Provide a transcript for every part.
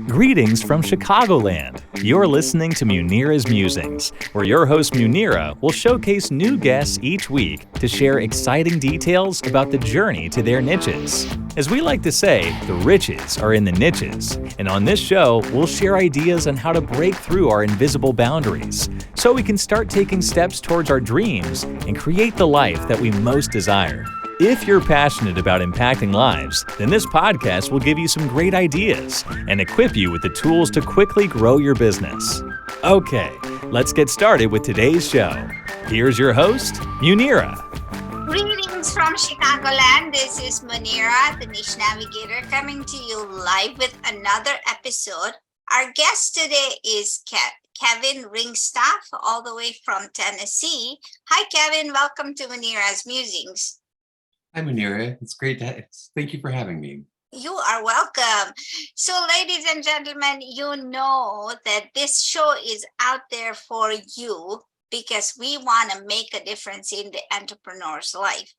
Greetings from Chicagoland. You're listening to Munira's Musings, where your host Munira will showcase new guests each week to share exciting details about the journey to their niches. As we like to say, the riches are in the niches, and on this show, we'll share ideas on how to break through our invisible boundaries so we can start taking steps towards our dreams and create the life that we most desire. If you're passionate about impacting lives, then this podcast will give you some great ideas and equip you with the tools to quickly grow your business. Okay, let's get started with today's show. Here's your host, Munira. Greetings from Chicagoland. This is Munira, the Niche Navigator, coming to you live with another episode. Our guest today is Kevin Ringstaff, all the way from Tennessee. Hi, Kevin. Welcome to Munira's Musings. Hi, Munira. It's great to thank you for having me. You are welcome. So, ladies and gentlemen, you know that this show is out there for you because we want to make a difference in the entrepreneur's life.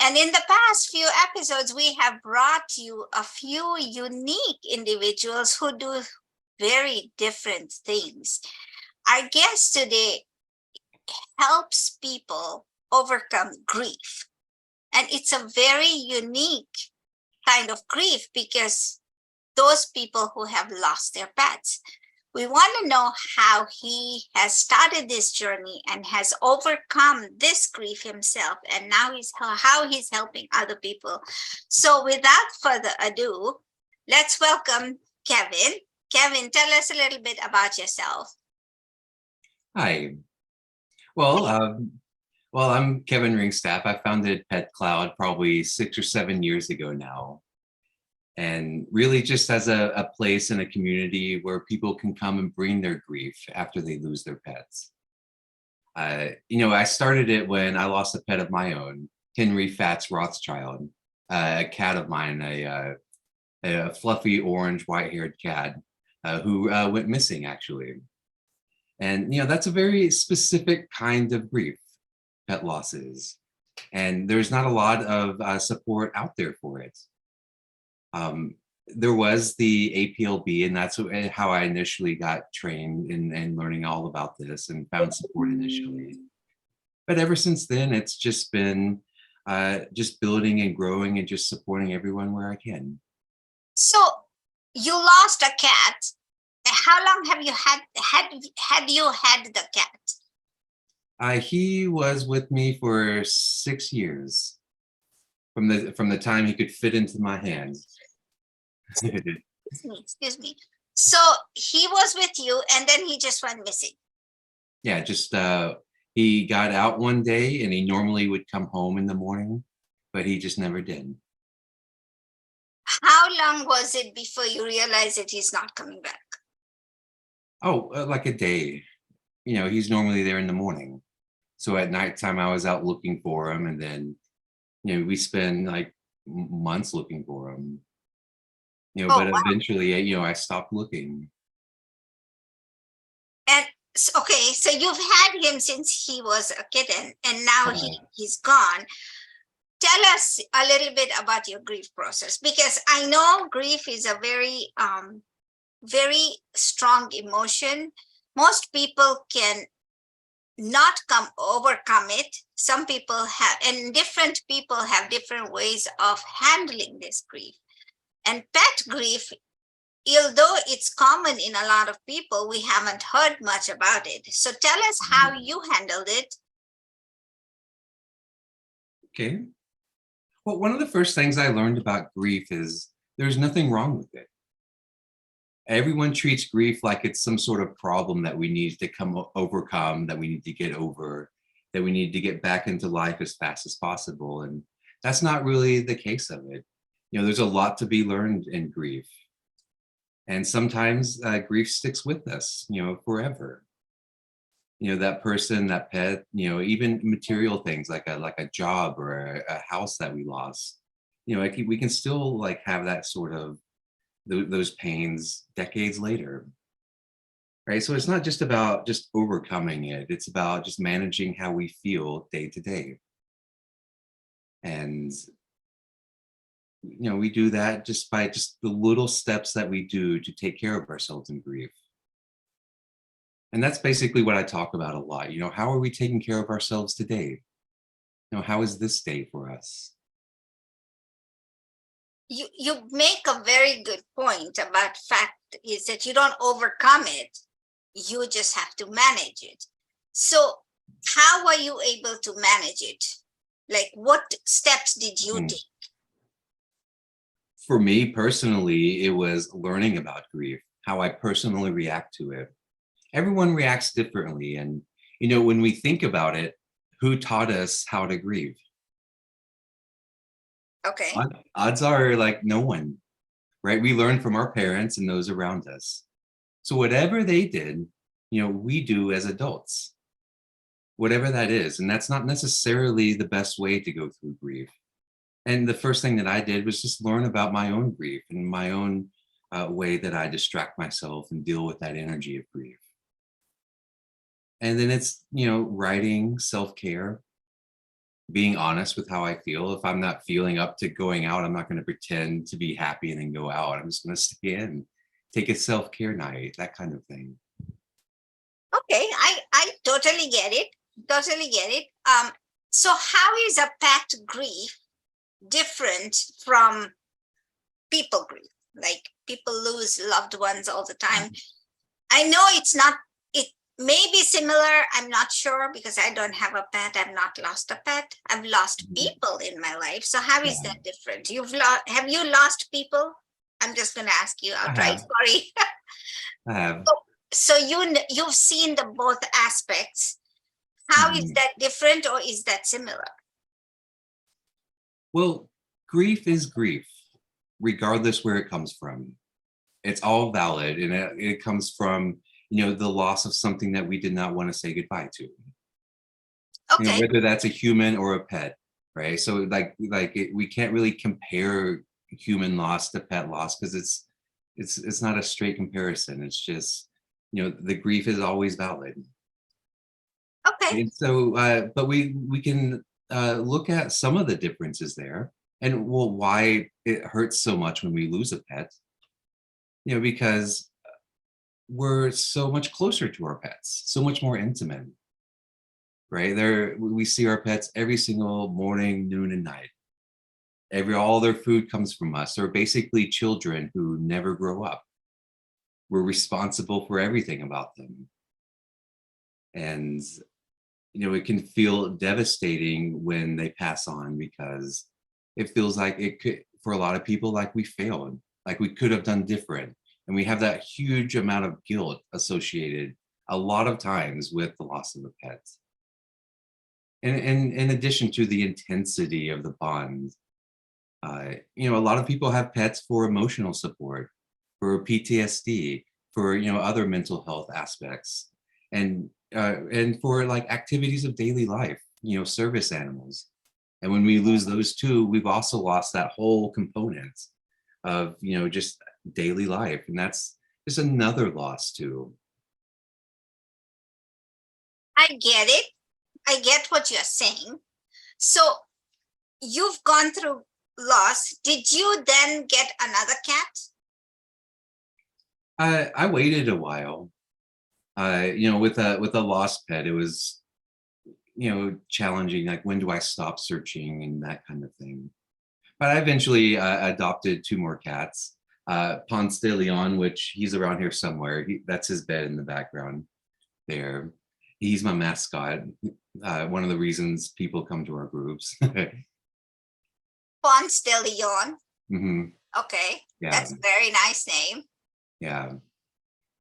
And in the past few episodes, we have brought you a few unique individuals who do very different things. Our guest today helps people overcome grief. And it's a very unique kind of grief because those people who have lost their pets. We want to know how he has started this journey and has overcome this grief himself, and now how he's helping other people. So without further ado, let's welcome Kevin. Kevin, tell us a little bit about yourself. Hi. Well, I'm Kevin Ringstaff. I founded Pet Cloud probably 6 or 7 years ago now. And really just as a place in a community where people can come and bring their grief after they lose their pets. I started it when I lost a pet of my own, Henry Fats Rothschild, a cat of mine, a fluffy orange white-haired cat who went missing actually. And, that's a very specific kind of grief. Pet losses, and there's not a lot of support out there for it. There was the APLB, and that's how I initially got trained in learning all about this and found support initially. But ever since then, it's just been just building and growing and just supporting everyone where I can. So you lost a cat. How long have you had the cat? He was with me for 6 years, from the time he could fit into my hands. Excuse me. So he was with you, and then he just went missing. Yeah, just he got out one day, and he normally would come home in the morning, but he just never did. How long was it before you realized that he's not coming back? Oh, like a day. He's normally there in the morning. So at nighttime, I was out looking for him, and then, we spend like months looking for him. But wow. Eventually, I stopped looking. And okay, so you've had him since he was a kitten, and now he's gone. Tell us a little bit about your grief process, because I know grief is a very, very strong emotion. Most people can not overcome it. Some people have, and different people have different ways of handling this grief. And pet grief, although it's common in a lot of people, we haven't heard much about it. So tell us how you handled it. Okay. Well, one of the first things I learned about grief is there's nothing wrong with it. Everyone treats grief like it's some sort of problem that we need to overcome, that we need to get over, that we need to get back into life as fast as possible. And that's not really the case of it. There's a lot to be learned in grief. And sometimes grief sticks with us, forever. That person, that pet, even material things like a job or a house that we lost, we can still have that sort of those pains decades later, right? So it's not just about just overcoming it. It's about just managing how we feel day to day. And we do that just by just the little steps that we do to take care of ourselves in grief. And that's basically what I talk about a lot. How are we taking care of ourselves today? How is this day for us? You make a very good point about fact is that you don't overcome it, you just have to manage it. So how were you able to manage it? Like, what steps did you take? For me personally, it was learning about grief, how I personally react to it. Everyone reacts differently. And, when we think about it, who taught us how to grieve? Okay. Odds are like no one, right? We learn from our parents and those around us. So whatever they did, we do as adults, whatever that is. And that's not necessarily the best way to go through grief. And the first thing that I did was just learn about my own grief and my own way that I distract myself and deal with that energy of grief. And then it's, writing, self-care, being honest with how I feel. If I'm not feeling up to going out, I'm not going to pretend to be happy and then go out. I'm just going to stay in, take a self-care night, that kind of thing. Okay, I totally get it. Totally get it. So how is a pet grief different from people grief? Like, people lose loved ones all the time. I know it may be similar. I'm not sure because I don't have a pet. I've not lost a pet. I've lost people in my life. So how is that different? Have you lost people? I'm just going to ask you outright. Sorry. I have. So you've seen the both aspects. How is that different, or is that similar? Well, grief is grief, regardless where it comes from. It's all valid, and it comes from, the loss of something that we did not want to say goodbye to. Okay. Whether that's a human or a pet, right? So we can't really compare human loss to pet loss because it's not a straight comparison. It's just, the grief is always valid. Okay. And so, but we can look at some of the differences there, and why it hurts so much when we lose a pet. Because we're so much closer to our pets, so much more intimate, right? We see our pets every single morning, noon, and night. All their food comes from us. They're basically children who never grow up. We're responsible for everything about them. And, it can feel devastating when they pass on because it feels like it could, for a lot of people, like we failed, like we could have done different. And we have that huge amount of guilt associated a lot of times with the loss of a pet. And in addition to the intensity of the bond, a lot of people have pets for emotional support, for PTSD, for, other mental health aspects, and for like activities of daily life, service animals. And when we lose those two, we've also lost that whole component of, just daily life. And that's just another loss too. I get it. I get what you're saying. So you've gone through loss. Did you then get another cat? I waited a while. With a lost pet, it was, challenging. Like, when do I stop searching and that kind of thing. But I eventually adopted 2 more cats. Ponce de Leon, which he's around here somewhere. That's his bed in the background there. He's my mascot. One of the reasons people come to our groups. Ponce de Leon. Mm-hmm. Okay. Yeah. That's a very nice name. Yeah.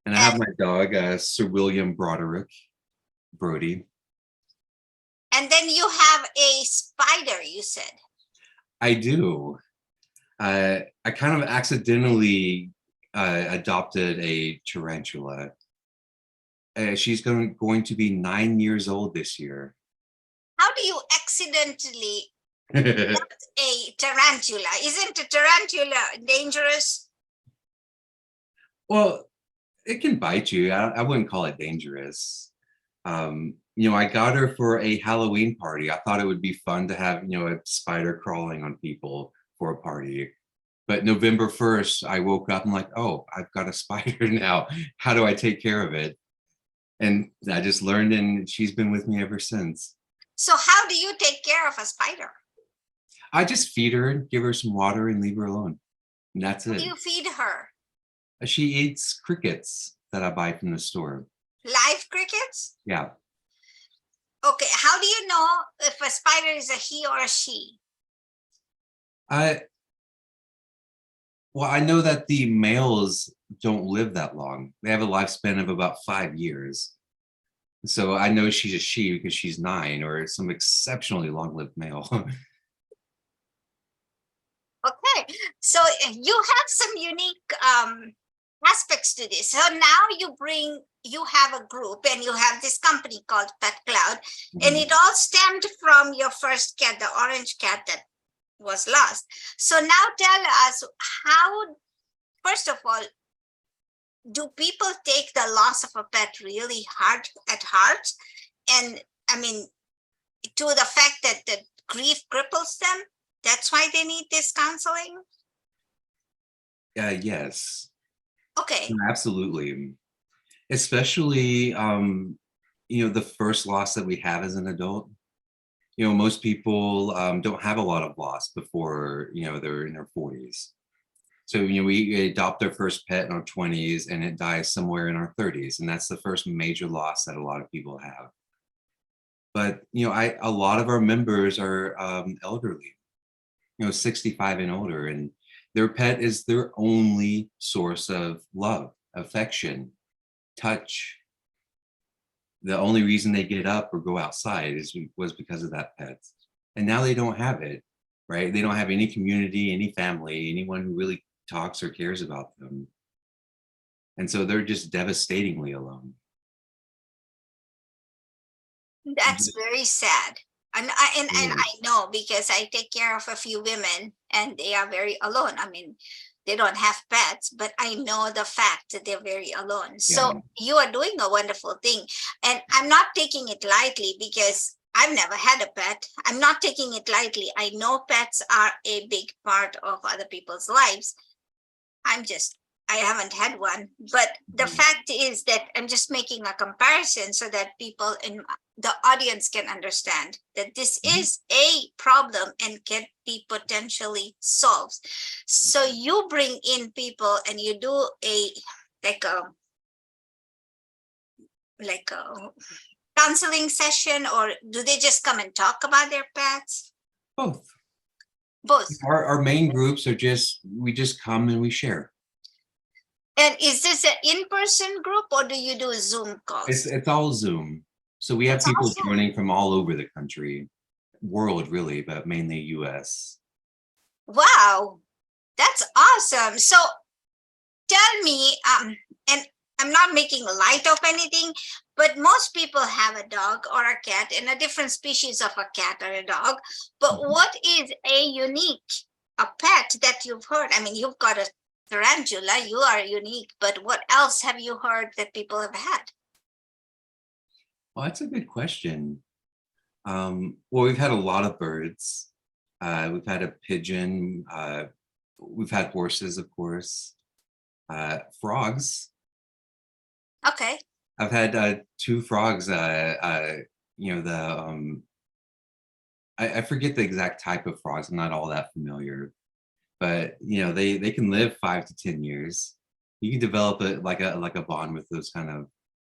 And I have my dog, Sir William Brody. And then you have a spider, you said. I do. I kind of accidentally adopted a tarantula. She's going to be 9 years old this year. How do you accidentally adopt a tarantula? Isn't a tarantula dangerous? Well, it can bite you. I wouldn't call it dangerous. I got her for a Halloween party. I thought it would be fun to have, a spider crawling on people for a party. But November 1st, I woke up and like, oh, I've got a spider now. How do I take care of it? And I just learned, and she's been with me ever since. So how do you take care of a spider? I just feed her, give her some water, and leave her alone. And that's it. You feed her She eats crickets that I buy from the store. live crickets? Yeah. Okay, how do you know if a spider is a he or a she? Well, I know that the males don't live that long. They have a lifespan of about 5 years. So I know she's a she because she's 9, or some exceptionally long-lived male. Okay, so you have some unique aspects to this. So now you have a group and you have this company called Pet Cloud, and it all stemmed from your first cat, the orange cat that was lost. So now tell us how, first of all, do people take the loss of a pet really hard at heart? And I mean, to the fact that the grief cripples them, that's why they need this counseling? Yes. Okay. Absolutely. Especially, the first loss that we have as an adult. Most people don't have a lot of loss before, they're in their 40s. So, we adopt our first pet in our 20s and it dies somewhere in our 30s. And that's the first major loss that a lot of people have. But, a lot of our members are elderly, 65 and older, and their pet is their only source of love, affection, touch. The only reason they get up or go outside was because of that pet. And now they don't have it, right? They don't have any community, any family, anyone who really talks or cares about them. And so they're just devastatingly alone. That's very sad. And I know, because I take care of a few women and they are very alone. I mean, they don't have pets, but I know the fact that they're very alone. So you are doing a wonderful thing. And I'm not taking it lightly because I've never had a pet. I'm not taking it lightly. I know pets are a big part of other people's lives. I haven't had one. But the fact is that I'm just making a comparison so that people in the audience can understand that this is a problem and can be potentially solved. So you bring in people and you do like a counseling session, or do they just come and talk about their pets? Both. Our main groups are we just come and we share. And is this an in-person group or do you do Zoom calls? It's all Zoom. So we have people joining from all over the country, world really, but mainly US. Wow, that's awesome. So tell me, and I'm not making light of anything, but most people have a dog or a cat, and a different species of a cat or a dog. But what is a pet that you've heard? I mean, you've got a tarantula, you are unique, but what else have you heard that people have had? Well, that's a good question. Well, we've had a lot of birds. We've had a pigeon. We've had horses, of course. Frogs. Okay. I've had 2 frogs. I forget the exact type of frogs. I'm not all that familiar, but they can live 5 to 10 years. You can develop like a bond with those kind of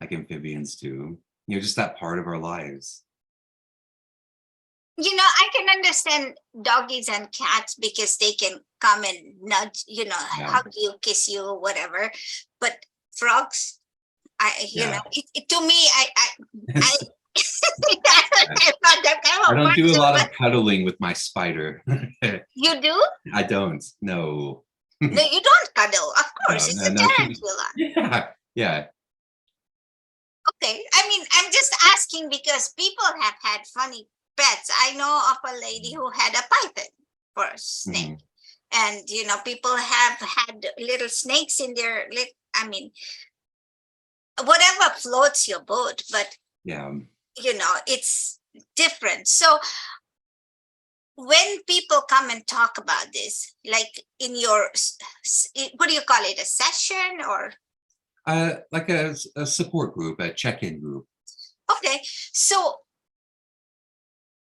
like amphibians too. Just that part of our lives. I can understand doggies and cats because they can come and nudge, hug you, kiss you, whatever. But frogs, to me, I I don't do a lot of cuddling with my spider. You do? I don't. No. No, you don't cuddle. Of course, it's a tarantula. Yeah. Okay. I mean, I'm just asking because people have had funny pets. I know of a lady who had a python for a snake. And, people have had little snakes in their, whatever floats your boat, but, it's different. So when people come and talk about this, like in your, what do you call it, a session or? Like a support group, a check-in group. Okay, so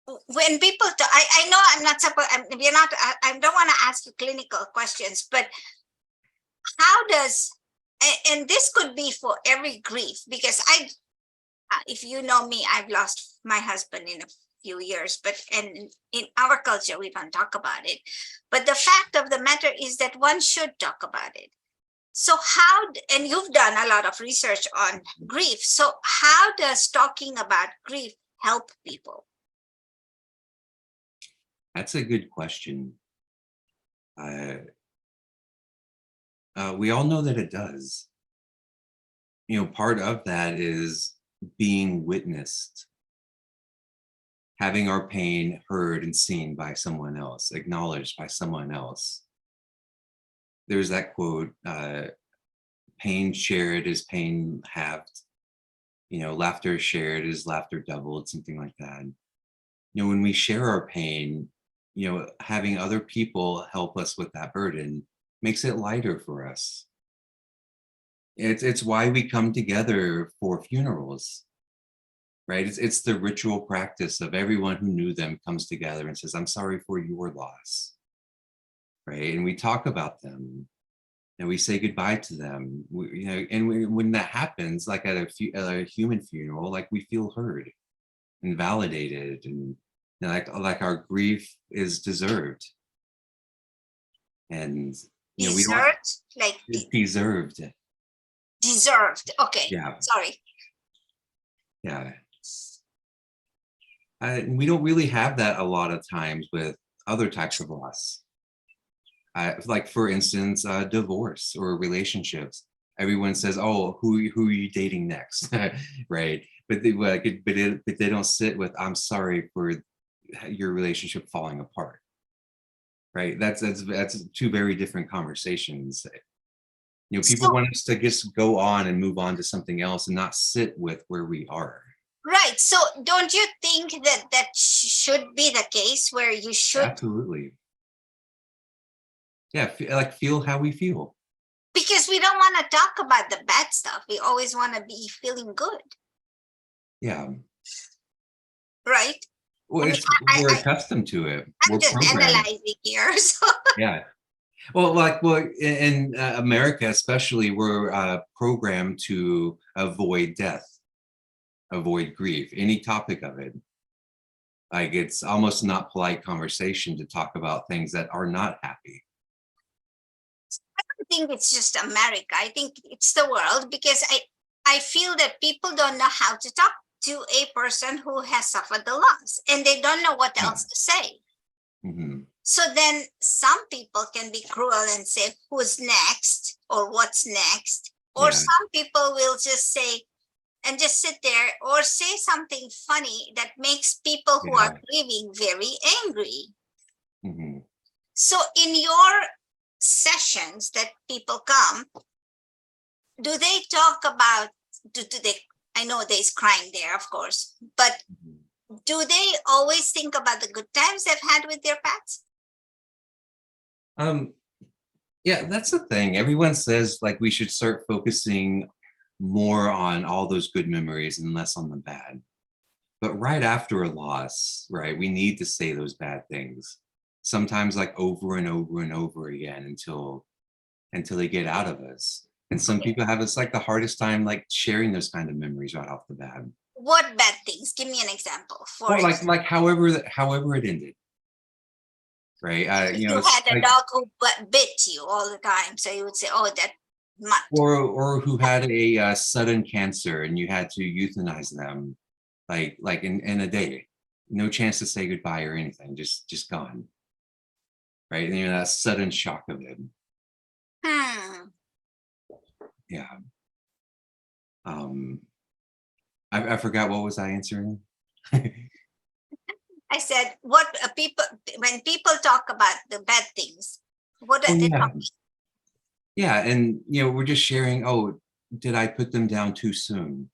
when people, I know I'm not supposed, we're not, I don't want to ask you clinical questions, but how does, and this could be for every grief, because if you know me, I've lost my husband in a few years, but and in our culture, we don't talk about it. But the fact of the matter is that one should talk about it. So how, and you've done a lot of research on grief. So how does talking about grief help people? That's a good question. We all know that it does. You know, part of that is being witnessed, having our pain heard and seen by someone else, acknowledged by someone else. There's that quote, pain shared is pain halved. You know, laughter shared is laughter doubled, something like that. You know, when we share our pain, you know, having other people help us with that burden makes it lighter for us. It's why we come together for funerals, right? It's the ritual practice of everyone who knew them comes together and says, I'm sorry for your loss, right? And we talk about them and we say goodbye to them, you know, and when that happens, like at a human funeral, like we feel heard and validated, and you know, like our grief is deserved. And you know, we don't, like deserved. Deserved. Okay. Yeah. Sorry. Yeah. We don't really have that a lot of times with other types of loss. Like for instance, divorce or relationships. Everyone says, "Oh, who are you dating next?" Right? But they don't sit with, "I'm sorry for your relationship falling apart." Right? That's two very different conversations. You know, people want us to just go on and move on to something else and not sit with where we are. Right. So don't you think that that should be the case, where you should? Absolutely. Yeah, like feel how we feel. Because we don't want to talk about the bad stuff. We always want to be feeling good. Yeah. Right. Well, we're accustomed to it. I'm just analyzing here. So. Yeah. Well, in America, especially, we're programmed to avoid death, avoid grief, any topic of it. Like it's almost not polite conversation to talk about things that are not happy. I don't think it's just America. I think it's the world, because I feel that people don't know how to talk to a person who has suffered the loss, and they don't know what else to say. Mm-hmm. So then some people can be cruel and say, who's next, or what's next? Or some people will just say, and just sit there, or say something funny that makes people who are grieving very angry. Mm-hmm. So in your sessions that people come, do they talk about, do they, I know there's crying there, of course, but do they always think about the good times they've had with their pets? Yeah, that's the thing. Everyone says like we should start focusing more on all those good memories and less on the bad. But right after a loss, right, we need to say those bad things. Sometimes like over and over and over again until they get out of us. And some people have, it's like the hardest time like sharing those kind of memories right off the bat. What bad things? Give me an example. Well, like however it ended. Right. You had a dog who bit you all the time, so you would say, "Oh, that much." Or who had a sudden cancer and you had to euthanize them, like in a day, no chance to say goodbye or anything, just gone. Right, and you know that sudden shock of it. Yeah. I forgot, what was I answering? I said, what when people talk about the bad things, what are they talking? Yeah, and you know, we're just sharing, oh, did I put them down too soon?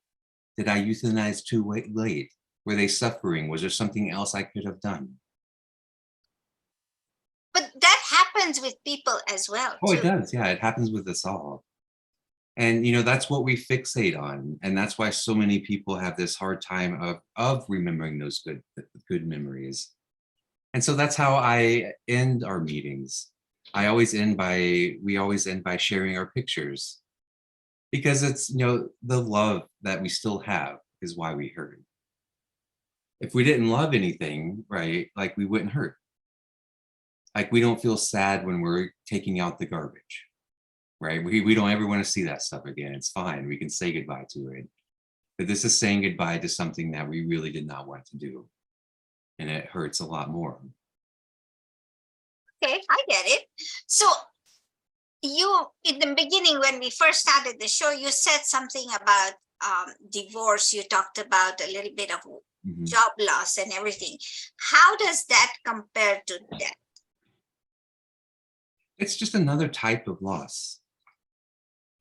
Did I euthanize too late? Were they suffering? Was there something else I could have done? But that happens with people as well, Oh, it too. does. Yeah, it happens with us all. And that's what we fixate on. And that's why so many people have this hard time of remembering those good memories. And so that's how I end our meetings. We always end by sharing our pictures, because it's, the love that we still have is why we hurt. If we didn't love anything, right, like we wouldn't hurt. Like we don't feel sad when we're taking out the garbage, right? We don't ever want to see that stuff again. It's fine. We can say goodbye to it. But this is saying goodbye to something that we really did not want to do. And it hurts a lot more. Okay, I get it. So you, in the beginning, when we first started the show, you said something about divorce. You talked about a little bit of Mhm. job loss and everything. How does that compare to death? It's just another type of loss.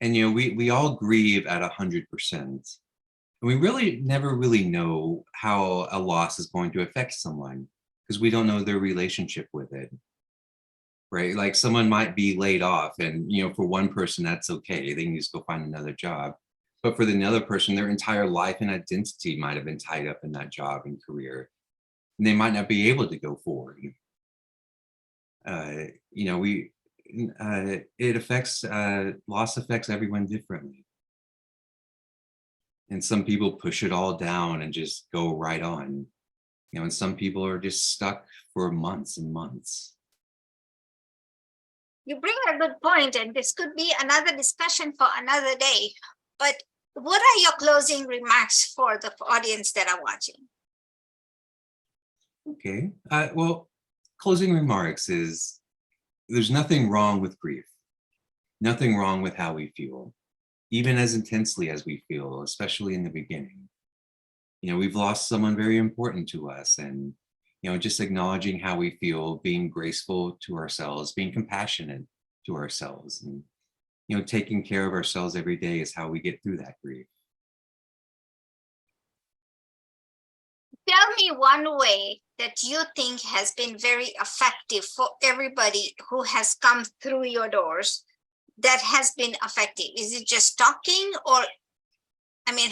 And we all grieve at 100%. And we really never really know how a loss is going to affect someone, because we don't know their relationship with it. Right? Like someone might be laid off, and for one person that's okay. They can just go find another job. But for the other person, their entire life and identity might have been tied up in that job and career. And they might not be able to go forward. It affects loss affects everyone differently. And some people push it all down and just go right on. And some people are just stuck for months and months. You bring a good point, and this could be another discussion for another day. But what are your closing remarks for the audience that are watching? Okay. Well, closing remarks is there's nothing wrong with grief. Nothing wrong with how we feel, even as intensely as we feel, especially in the beginning. We've lost someone very important to us, and just acknowledging how we feel, being graceful to ourselves, being compassionate to ourselves, and taking care of ourselves every day is how we get through that grief. Tell me one way that you think has been very effective for everybody who has come through your doors that has been effective. Is it just talking, or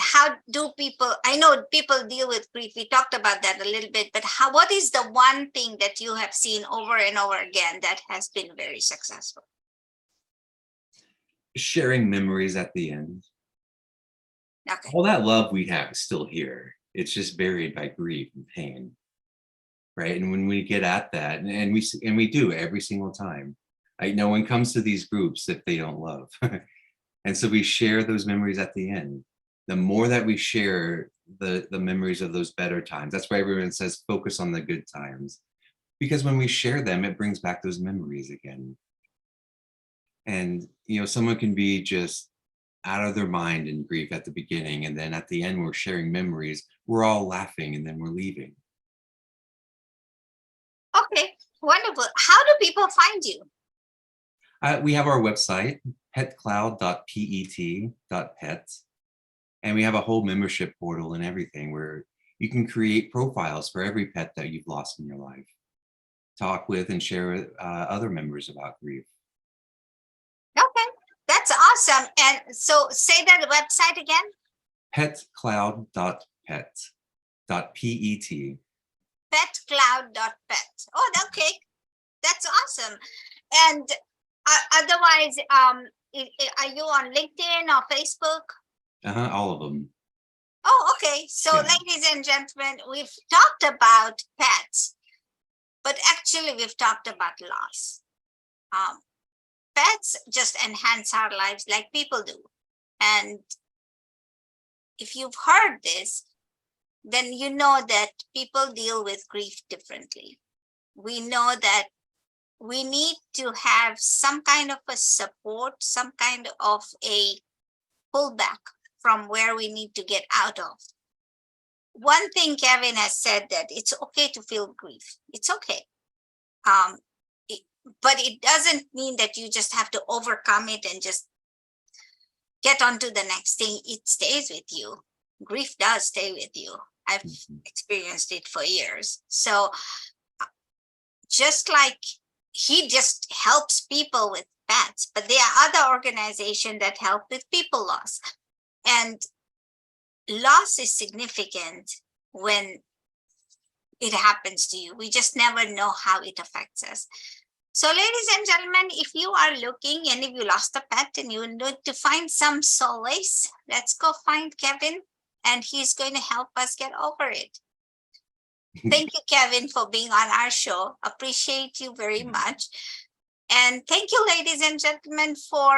how do people, I know people deal with grief. We talked about that a little bit, but what is the one thing that you have seen over and over again that has been very successful? Sharing memories at the end. Okay. All that love we have is still here. It's just buried by grief and pain, right? And when we get at that, and we do every single time, no one comes to these groups if they don't love. And so we share those memories at the end. The more that we share the memories of those better times, that's why everyone says focus on the good times, because when we share them, it brings back those memories again. And someone can be just out of their mind in grief at the beginning, and then at the end we're sharing memories, we're all laughing, and then we're leaving. Okay, wonderful. How do people find you? We have our website, petcloud.pet, and we have a whole membership portal and everything where you can create profiles for every pet that you've lost in your life, talk with and share with other members about grief. Okay, that's awesome. And so say that website again. Petcloud.pet. Petcloud.pet. Oh, okay. That's awesome. And otherwise, are you on LinkedIn or Facebook? All of them. Oh, okay. So, Yeah. Ladies and gentlemen, we've talked about pets, but actually we've talked about loss. Pets just enhance our lives like people do. And if you've heard this, then you know that people deal with grief differently. We know that we need to have some kind of a support, some kind of a pullback from where we need to get out of. One thing Kevin has said, that it's okay to feel grief. It's okay. But it doesn't mean that you just have to overcome it and just get on to the next thing. It stays with you. Grief does stay with you. I've experienced it for years. So just like he just helps people with pets, but there are other organizations that help with people loss. And loss is significant when it happens to you. We just never know how it affects us. So ladies and gentlemen, if you are looking and if you lost a pet and you need to find some solace, let's go find Kevin and he's going to help us get over it. Thank you, Kevin, for being on our show. Appreciate you very much. And thank you, ladies and gentlemen, for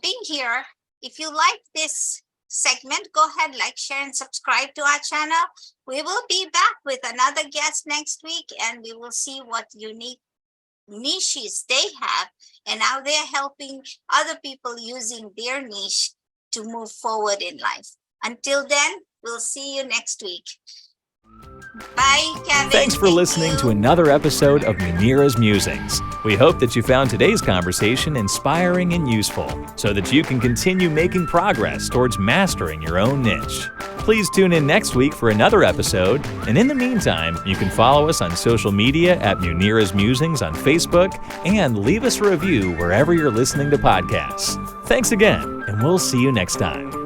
being here. If you like this segment, go ahead, like, share, and subscribe to our channel. We will be back with another guest next week, and we will see what unique niches they have and how they're helping other people using their niche to move forward in life. Until then, we'll see you next week. Bye, Kevin. Thanks for listening to another episode of Munira's Musings. We hope that you found today's conversation inspiring and useful so that you can continue making progress towards mastering your own niche. Please tune in next week for another episode, and in the meantime, you can follow us on social media at Munira's Musings on Facebook and leave us a review wherever you're listening to podcasts. Thanks again, and we'll see you next time.